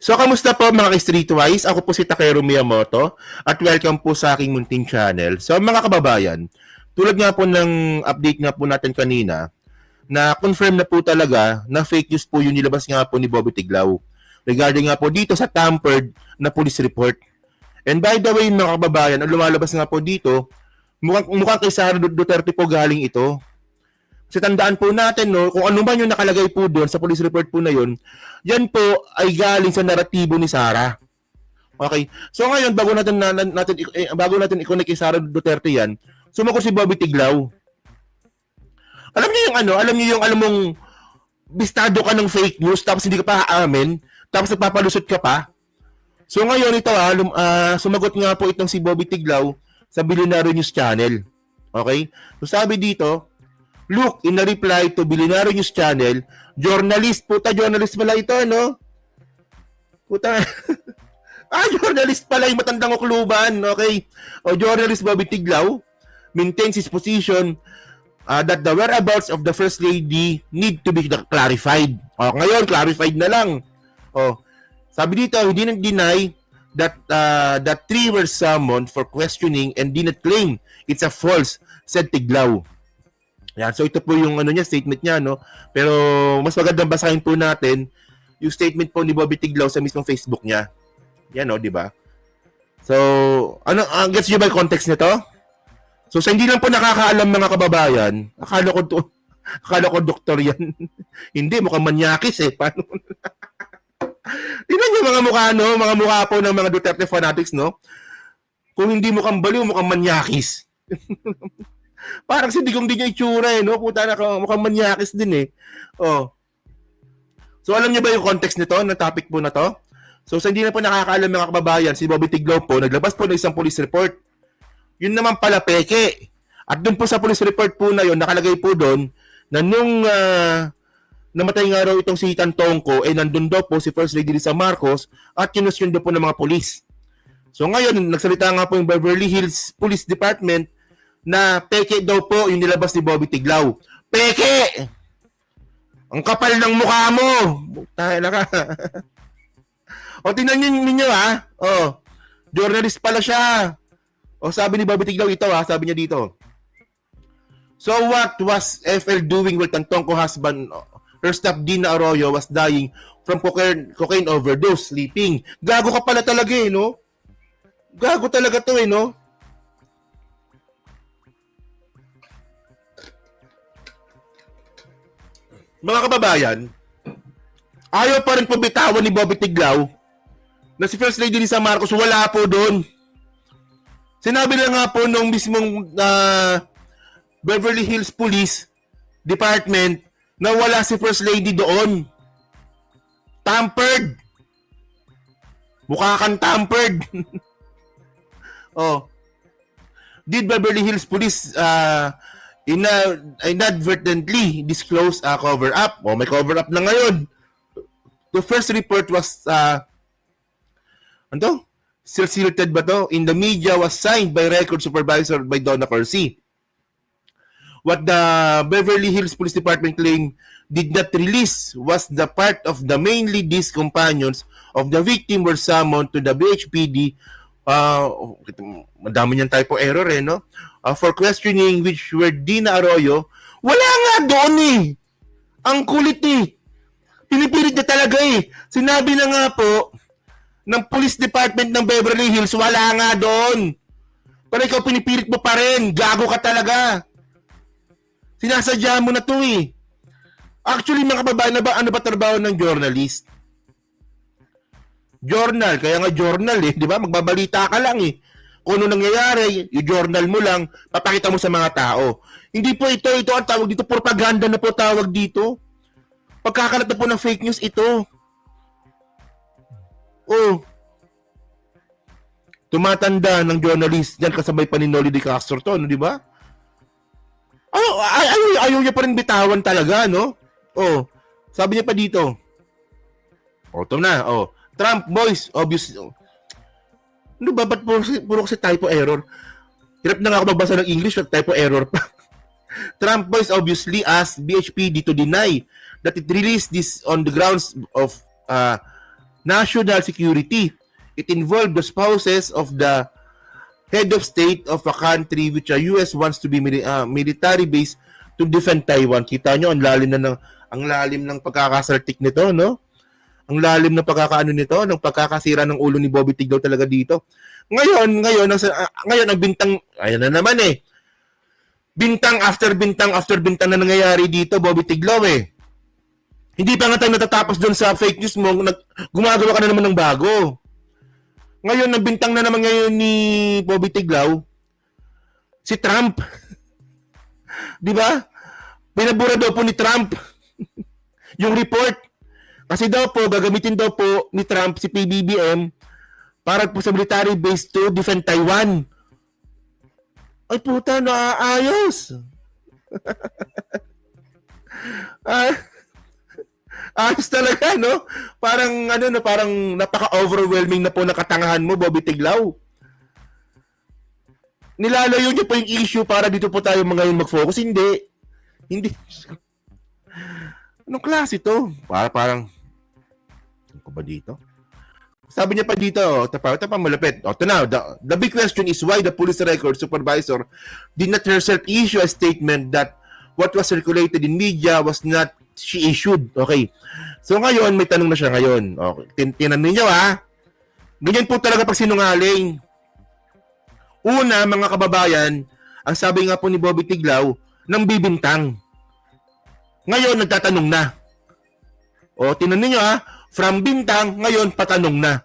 So, kamusta po mga ka-Streetwise? Ako po si Takeru Miyamoto at welcome po sa aking munting channel. So, mga kababayan, tulad nga po ng update nga po natin kanina, na confirm na po talaga na fake news po yung nilabas nga po ni Bobby Tiglao regarding nga po dito sa tampered na police report. And by the way, mga kababayan, ang lumalabas nga po dito, mukhang kay Sara Duterte po galing ito. Kasi tandaan po natin, no, kung ano man yung nakalagay po doon sa police report po na yun, yan po ay galing sa naratibo ni Sara. Okay? So ngayon, bago natin i-connect kay Sara Duterte yan, sumako si Bobby Tiglao. Alam niyo yung alam mong bistado ka ng fake news tapos hindi ka pa aamin, tapos nagpapalusot ka pa. So ngayon ito sumagot nga po itong si Bobby Tiglao sa Billionaire News Channel. Okay? So sabi dito, look, in a reply to Billionaire News Channel, journalist pala ito, no? Puta. Journalist pala yung matandang ukluban, okay? O journalist Bobby Tiglao maintains his position that the whereabouts of the First Lady need to be clarified. O, ngayon, clarified na lang. O, sabi dito, he didn't deny that three were summoned for questioning and didn't claim it's a false, said Tiglao. Yan, so ito po yung statement niya, no? Pero mas magandang basahin po natin yung statement po ni Bobby Tiglao sa mismong Facebook niya. Yan, no, di ba? So, gets niyo ba yung context nito? So, sa hindi lang po nakakaalam mga kababayan, akala ko doktor yan. Hindi, mukhang manyakis eh. Paano? Tingnan niyo mga mukha, no? Mga mukha po ng mga Duterte fanatics, no? Kung hindi mukhang baliw, mukhang manyakis. Parang si Digong din yung itsura eh, no? Puta na, mukhang manyakis din eh. Oh. So, alam niyo ba yung context nito, ng topic po na to? So, sa hindi na po nakakaalam mga kababayan, si Bobby Tiglao po, naglabas po ng isang police report. Yun naman pala peke. At dun po sa police report po na yun, nakalagay po doon na nung namatay nga raw itong si Tan Tongko, nandun daw po si First Lady Lisa Marcos at kinusyon daw po ng mga polis. So ngayon, nagsalita nga po yung Beverly Hills Police Department na peke daw po yung nilabas ni Bobby Tiglao. Peke! Ang kapal ng mukha mo! Tayo na ka. O, tingnan ninyo ha. O, journalist pala siya. O, sabi ni Bobby Tiglao ito sabi niya dito. So what was FL doing while Tan Tongko husband, her staff Dina Arroyo was dying from cocaine overdose, sleeping? Gago ka pala talaga eh, no? Gago talaga to eh, no? Mga kababayan, ayaw pa rin po bitawan ni Bobby Tiglao na si First Lady Lisa Marcos wala po doon. Sinabi na nga po nung mismong Beverly Hills Police Department na wala si First Lady doon. Tampered. Mukha kang tampered. Oh. Did Beverly Hills Police inadvertently disclose a cover-up? May cover-up na ngayon. The first report was silted ba to? In the media was signed by record supervisor by Donna Corsi. What the Beverly Hills Police Department claimed did not release was the part of the mainly these companions of the victim were summoned to the BHPD. Madami niyang typo error no? For questioning which were Dina Arroyo. Wala nga doon eh. Ang kulit eh. Pinipilit niya talaga eh. Sinabi na nga po ng Police Department ng Beverly Hills, wala nga doon. Pero ikaw pinipilit mo pa rin. Gago ka talaga. Sinasadya mo na to eh. Actually, mga kababayan, ano ba trabaho ng journalist? Journal. Kaya nga journal eh. Di ba? Magbabalita ka lang eh. Kung ano nangyayari, yung journal mo lang, papakita mo sa mga tao. Hindi po ito ang tawag dito. Propaganda na po tawag dito. Pagkakalat na po ng fake news ito. Oh. Tumatanda ng journalist. Diyan kasabay pa ni Noli de Castro to, di ba? Ayaw niya pa rin bitawan talaga, no? Oh. Sabi niya pa dito. Ito na. Trump boys, obvious. Ano ba? Ba't puro kasi typo error? Hirap na nga ako magbasa ng English at typo error pa. Trump boys obviously asked BHPD to deny that it released this on the grounds of national security. It involved the spouses of the head of state of a country which the US wants to be military base to defend Taiwan. Kita nyo, ang lalim ng pagkakasaltik nito, no? Ang lalim ng pagkakaano nito, ng pagkakasira ng ulo ni Bobby Tiglaw talaga dito. Ngayon, ang bintang, ayan na naman eh. Bintang after bintang na nangyayari dito, Bobby Tiglaw eh. Hindi pa nga tayo natatapos doon sa fake news mo, gumagawa ka na naman ng bago. Ngayon, nagbintang na naman ngayon ni Bobby Tiglaw, si Trump. Di ba? Pinabura daw po ni Trump yung report. Kasi daw po, gagamitin daw po ni Trump si PBBM para po sa military base to defend Taiwan. Ay puta, naayos. Ayos talaga, no? Parang napaka-overwhelming na po na katangahan mo, Bobby Tiglaw. Nilalayo niyo po yung issue para dito po tayo ngayon mag-focus. Hindi. Anong klase to? Parang ano ba dito? Sabi niya pa dito, ito pa malapit. Ito na, the big question is why the police record supervisor did not herself issue a statement that what was circulated in media was not she issued. Okay. So ngayon, may tanong na siya ngayon. Okay. Tinanong niyo ha. Ganyan po talaga pag sinungaling. Una, mga kababayan, ang sabi nga po ni Bobby Tiglaw, nang bibintang. Ngayon, nagtatanong na. O, tinanong niyo ha, from bintang, ngayon, patanong na.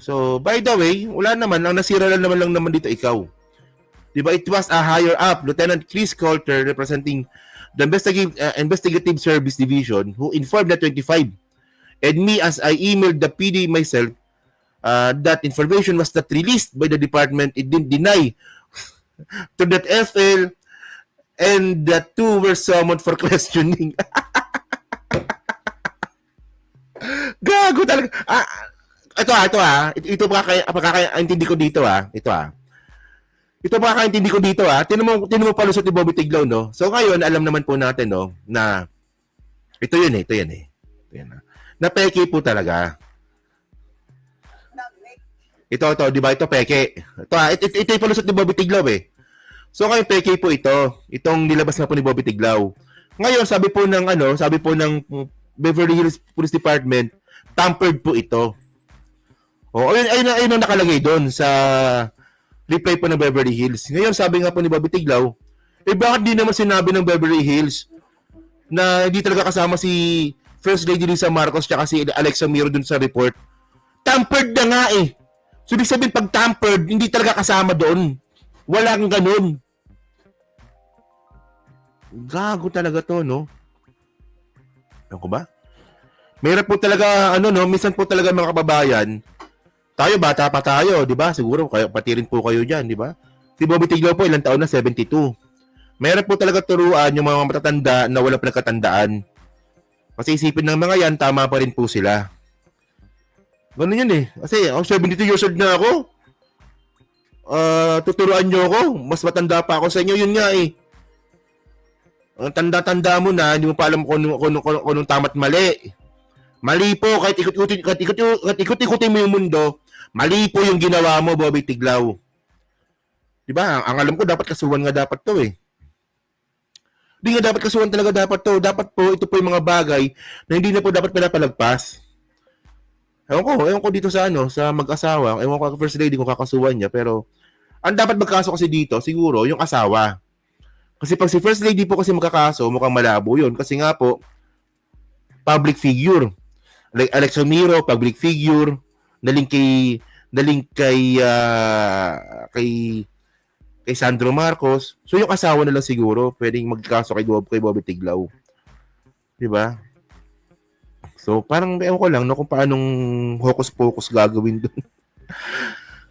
So, by the way, wala naman, ang nasira lang naman dito, ikaw. Diba, it was a higher up, Lieutenant Chris Coulter, representing the Investigative Service Division, who informed the 25. And me, as I emailed the PD myself, that information was not released by the department. It didn't deny to that FL, and the two were summoned for questioning. Gago talaga. Ito pagkakaintindi ko dito Ito pagkakaintindi ko dito Tinan mo palusot ni Bobby Tiglaw, no? So ngayon, alam naman po natin, no, na ito yan. Na peke po talaga. Ito, di ba? Ito peke. Ito yung palusot ni Bobby Tiglaw eh. So ngayon peke po ito. Itong nilabas na po ni Bobby Tiglaw. Ngayon, sabi po ng Beverly Hills Police Department, tampered po ito. Ayun ang nakalagay doon sa reply po ng Beverly Hills. Ngayon, sabi nga po ni Bobby Tiglaw, bakit di naman sinabi ng Beverly Hills na hindi talaga kasama si First Lady Lisa Marcos tsaka si Alexa Miro dun sa report? Tampered na nga eh. So, ibig sabihin, pag tampered, hindi talaga kasama doon. Walang ganun. Gago talaga to, no? Ano ko ba? Mayroon po talaga, minsan po talaga mga kababayan, tayo, bata pa tayo, di ba? Siguro, pati rin po kayo dyan, di ba? Si Bobby Tiglaw po, ilang taon na? 72. Mayroon po talaga turuan yung mga matatanda na wala pinagkatandaan. Kasi isipin ng mga yan, tama pa rin po sila. Ganun yun eh. Kasi, 72 years old na ako. Tuturuan nyo ako. Mas matanda pa ako sa inyo. Yun nga eh. Ang tanda-tanda mo na, hindi mo pa alam kung anong tama't mali. Mali po, kahit ikot-ikutin mo yung mundo, mali po yung ginawa mo, Bobby Tiglaw. Diba? Ang alam ko, dapat kasuhan nga dapat to eh. Hindi nga dapat kasuhan talaga dapat to. Dapat po, ito po yung mga bagay na hindi na po dapat pinapalagpas. Ewan ko dito sa sa mag-asawa. Ewan ko first lady kung kakasuhan niya. Pero, ang dapat magkaso kasi dito, siguro, yung asawa. Kasi pag si first lady po kasi magkakaso, mukhang malabo yun. Kasi nga po, public figure. Like Alexa Miro, public figure. Naling kay Sandro Marcos. So, yung asawa na lang siguro, pwedeng magkaso kay Bobby Tiglaw. Diba? So, parang ewan ko lang kung paanong hocus-pocus gagawin dun.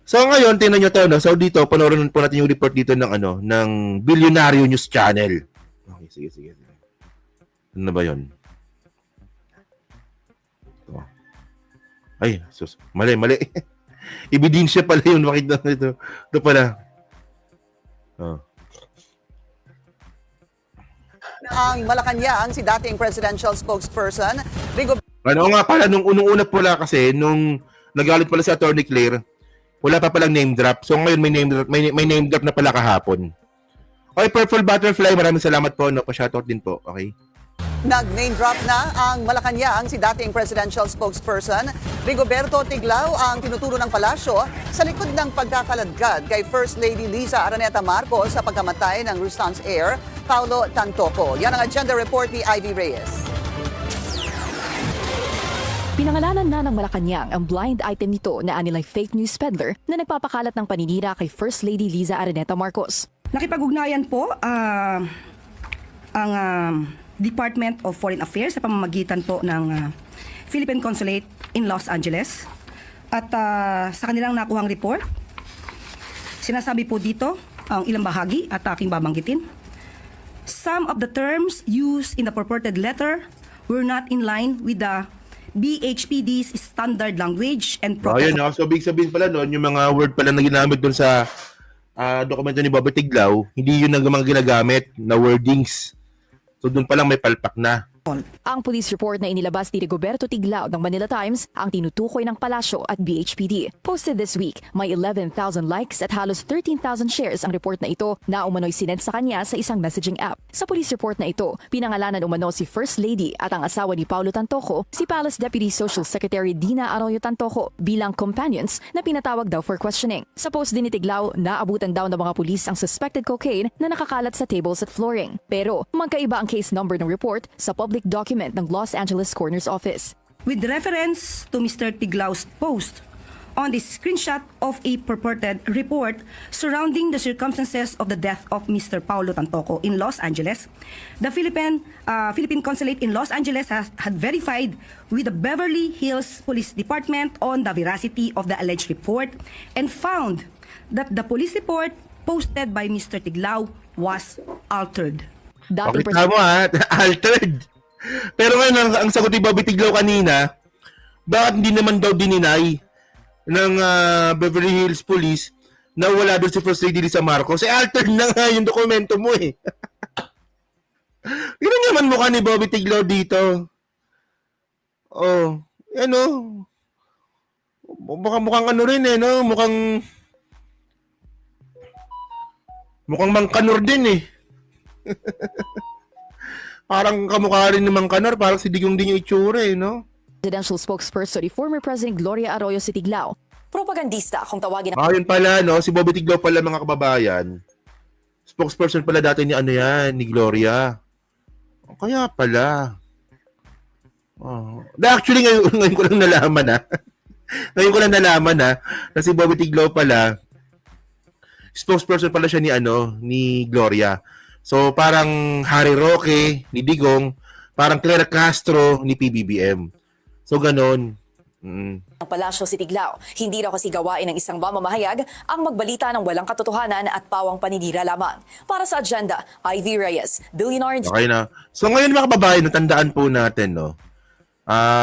So, ngayon, tingnan nyo to. So, dito, panoorin po natin yung report dito ng Billionario News Channel. Okay, sige. Ano ba yun? Ito. Ay, mali. Ebidensya pala yun. Makita na ito. Ito pala. ang Malacanang si dating presidential spokesperson Rigo. Ano nga pala, nung unang-una pala kasi, nung nagalit pala si Attorney Claire, wala pa palang name drop. So ngayon may name drop na pala kahapon. Okay, Purple Butterfly, maraming salamat po. No, pa-shoutout din po. Okay. Nag-name drop na ang Malacanang si dating presidential spokesperson Rigoberto Tiglao ang tinuturo ng palasyo sa likod ng pagkakaladkad kay First Lady Liza Araneta Marcos sa pagkamatay ng Rustance heir Paulo Tantoco. Yan ang agenda report ni Ivy Reyes. Pinangalanan na ng Malacanang ang blind item nito na anilang fake news peddler na nagpapakalat ng paninira kay First Lady Liza Araneta Marcos. Nakipag-ugnayan po ang Department of Foreign Affairs sa pamamagitan po ng Philippine Consulate in Los Angeles. At sa kanilang nakuhang report, sinasabi po dito ang ilang bahagi at aking babanggitin. Some of the terms used in the purported letter were not in line with the BHPD's standard language and protocol. Ayun, no? So big sabihin pala noon, yung mga word pala na ginamit doon sa dokumento ni Bobby Tiglao, hindi yun ang mga ginagamit na wordings. So doon pa lang may palpak na. Ang police report na inilabas ni Rigoberto Tiglao ng Manila Times ang tinutukoy ng palasyo at BHPD. Posted this week, may 11,000 likes at halos 13,000 shares ang report na ito na umano'y sinend sa kanya sa isang messaging app. Sa police report na ito, pinangalanan umano si First Lady at ang asawa ni Paulo Tantoco, si Palace Deputy Social Secretary Dina Arroyo Tantoco bilang companions na pinatawag daw for questioning. Sa post din ni Tiglao, naabutan daw ng mga pulis ang suspected cocaine na nakakalat sa tables at flooring. Pero magkaiba ang case number ng report sa public document ng Los Angeles Coroner's Office. With reference to Mr. Tiglao's post on the screenshot of a purported report surrounding the circumstances of the death of Mr. Paulo Tantoco in Los Angeles, the Philippine Consulate in Los Angeles had verified with the Beverly Hills Police Department on the veracity of the alleged report and found that the police report posted by Mr. Tiglao was altered. Dating Okay, tama ha, altered. Pero ngayon, ang sagot ni Bobby Tiglao kanina, bakit hindi naman daw dininay ng Beverly Hills Police na wala doon si First Lady Liza Marcos? Altered na nga yung dokumento mo eh. Yun naman mukha ni Bobby Tiglao dito. Oh, ano? Mukhang ano rin eh, no? Mukhang Mangkanor din eh. Parang kamukha rin naman Kanor, parang si Digong din yung itsura eh, no? Presidential spokesperson ni former President Gloria Arroyo si Tiglao. Propagandista kung tawagin ang Ayun pala, no? Si Bobby Tiglao pala, mga kababayan. Spokesperson pala dati ni ano yan, ni Gloria. Kaya pala. Oh. Actually, ngayon ko lang nalaman ha. Ngayon ko lang nalaman ha, na si Bobby Tiglao pala, spokesperson pala siya ni Gloria. So, parang Harry Roque ni Digong, parang Clara Castro ni PBBM. So, ganon. Ang palasyo si Tiglao, hindi raw kasi gawain ng isang mamamahayag ang magbalita ng walang katotohanan at pawang paninira lamang. Para sa agenda, Ivy Reyes, Billionaire. Okay na. So, ngayon mga kababayan, natandaan po natin, no?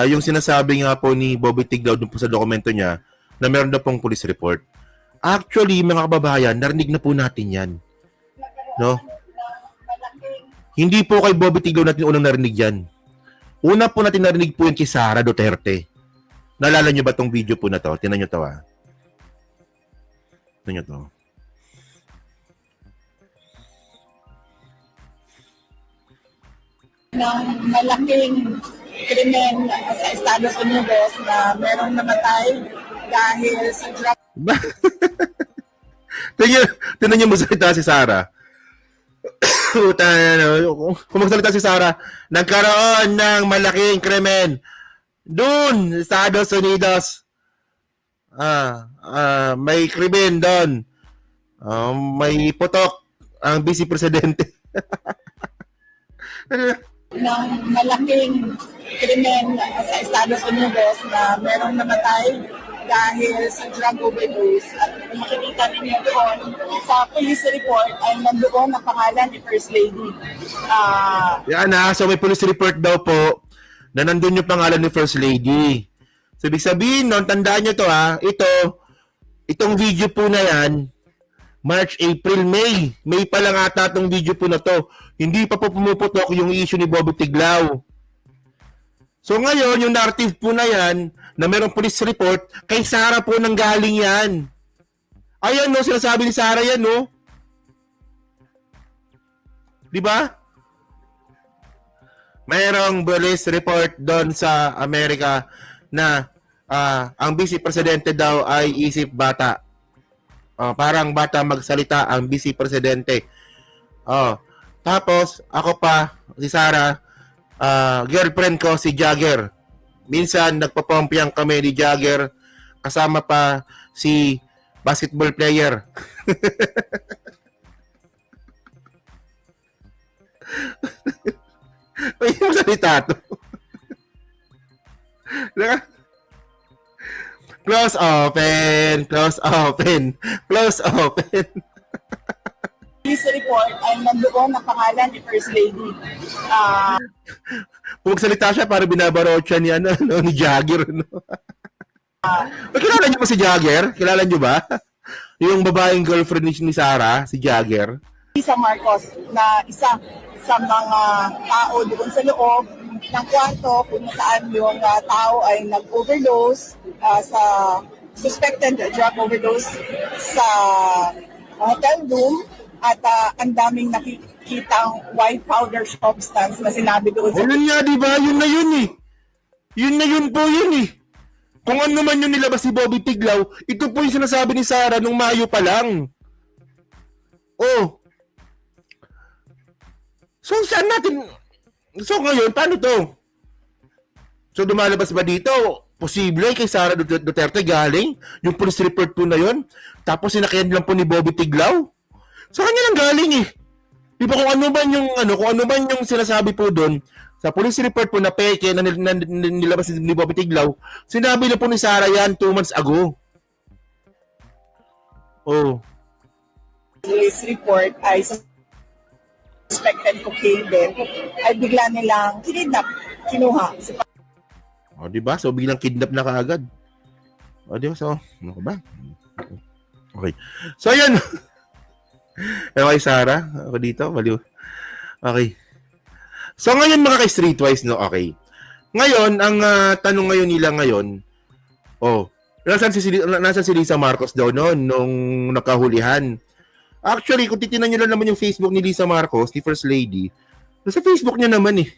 Yung sinasabi nga po ni Bobby Tiglao dun po sa dokumento niya na meron na pong police report. Actually, mga kababayan, narinig na po natin yan. No? Hindi po kay Bobby Tiglao natin unang narinig yan. Una po natin narinig po yun kay Sara Duterte. Naalala nyo ba tong video po na to? Tingnan nyo to ha. Tingnan nyo to. Ng malaking krimen sa Estados Unidos na merong namatay dahil sa drug. Tingnan nyo magsalita si Sara. Kung magsalita si Sara, nagkaroon ng malaking krimen doon sa Estados Unidos. May krimen doon. May putok ang vice presidente. Ng malaking krimen sa Estados Unidos na merong namatay dahil sa drug overdose. At makikita ninyo doon sa police report ay nandoon ang pangalan ni First Lady. Yan so may police report daw po na nandun yung pangalan ni First Lady. So ibig sabihin nun, tandaan nyo to itong video po na yan, March, April, May. May pa lang ata itong video po na to. Hindi pa po pumuputok yung issue ni Bobby Tiglao. So ngayon, yung narrative po na yan, na merong police report, kay Sara po nang galing yan. Ayan no, sinasabi ni Sara yan no. Di ba? Mayroong police report doon sa Amerika na ang vice presidente daw ay isip bata. Parang bata magsalita ang vice presidente. Tapos, ako pa, si Sara, girlfriend ko si Jagger. Minsan, nagpapompyang kami ni Jagger. Kasama pa si basketball player. Ay, yung salita to. Close open, close open, close open. Police report ay nandoon ang pangalan ni First Lady. Kung magsalita siya, parang binabarot siya ni, ni Jagger. No? Kilala niyo ba si Jagger? Kilala niyo ba? Yung babaeng girlfriend ni Sara, si Jagger. Lisa Marcos na isa sa mga tao doon sa loob ng kwarto kung saan yung tao ay nag-overdose sa suspected drug overdose sa hotel room at ang daming nakikitang white powder substance na sinabi doon sa... Yun nga, di ba? Yun na yun eh. Yun na yun po yun eh. Kung ano man yung nilabas si Bobby Tiglao, ito po yung sinasabi ni Sara nung Mayo pa lang. Oh. So, saan natin... So, ngayon, paano to? So, dumalabas ba dito? Posible kay Sara Duterte galing yung police report po na yun. Tapos, sinakyan lang po ni Bobby Tiglao. Sa kanya lang galing eh. Di ba kung ano man yung sinasabi po doon, sa police report po na peke na nilabas ni Bobby Tiglao, sinabi na po ni Sara yan 2 months ago. Oh. Police report ay suspected cocaine din, ay bigla nilang kinidnap, kinuha. O, di ba? So, biglang kidnap na kaagad. O, di ba? So, ano ba? Okay. So, ayan. Okay, Sara. Ako dito. Baliw. Okay. So, ngayon mga ka-streetwise, no? Okay. Ngayon, ang tanong ngayon nila ngayon, nasaan si Lisa Marcos daw noon nung nakahulihan? Actually, kung titinan nyo lang naman yung Facebook ni Lisa Marcos, ni First Lady, nasa Facebook niya naman eh.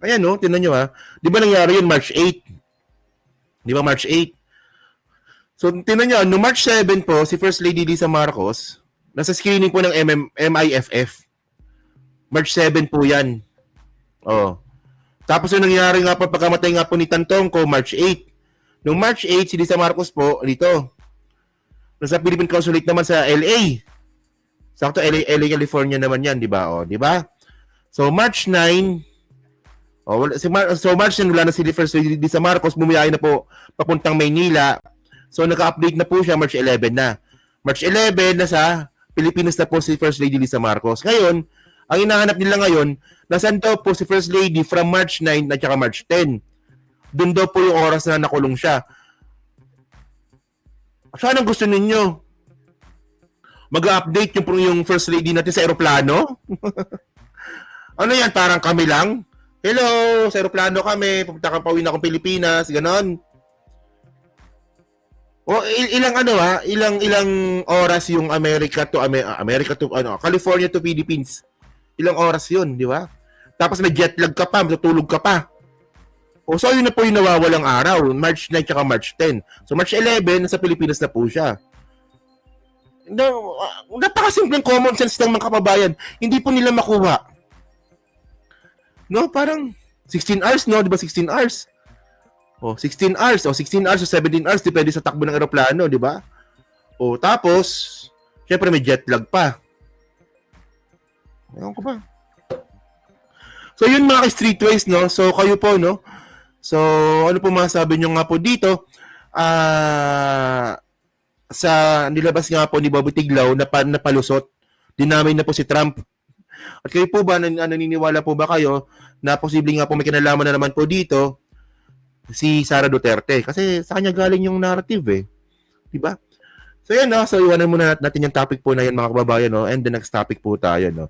Ayan, no? Tinan nyo ha. Di ba nangyari yun March 8? Di ba March 8? So, tinan nyo, no March 7 po, si First Lady Lisa Marcos, nasa screening po ng MIFF. March 7 po yan. Oh. Tapos yung nangyari nga po, pagkamatay nga po ni Tantong ko, March 8. Noong March 8, si Lisa Marcos po, dito, nasa Philippine Consulate naman sa LA. Sakto, LA, California naman yan, di ba? O, di ba? So, March 9, March 9, wala na si First Lady Lisa Marcos, bumiyay na po papuntang Maynila. So, naka-update na po siya, March 11 na. March 11, nasa Pilipinas na po si First Lady Lisa Marcos. Ngayon, ang hinahanap nila ngayon, nasan daw po si First Lady from March 9 at saka March 10. Doon daw po yung oras na nakulong siya. Saan ang gusto ninyo? Mag-update yung First Lady natin sa aeroplano? Ano yan? Parang kami lang? Hello, sa aeroplano kami. Pupunta kang pauwi na akong Pilipinas. Ganon. O ilang oras yung California to Philippines. Ilang oras 'yun, di ba? Tapos may jet lag ka pa, matutulog ka pa. O so yun na po yung nawawalang araw, March 9 at March 10. So March 11 nasa Pilipinas na po siya. Napakasimpleng common sense ng mga kababayan. Hindi po nila makuha. No, parang 16 hours, no? Di ba 16 hours? 16 hours, 16 hours o 17 hours, depende sa takbo ng eroplano, di ba? Tapos, syempre may jet lag pa. Ewan ko ba? So, yun mga streetways, no? So, kayo po, no? So, ano po masasabi nyo nga po dito? Sa nilabas nga po ni Bobby Tiglao na palusot, dinamay na po si Trump. At kayo po ba, naniniwala po ba kayo na posibleng nga po may kinalaman na naman po dito si Sara Duterte? Kasi sa kanya galing yung narrative eh. Diba? So yan, no? So iwanan muna natin yung topic po na yan mga kababayan, no? And the next topic po tayo, no?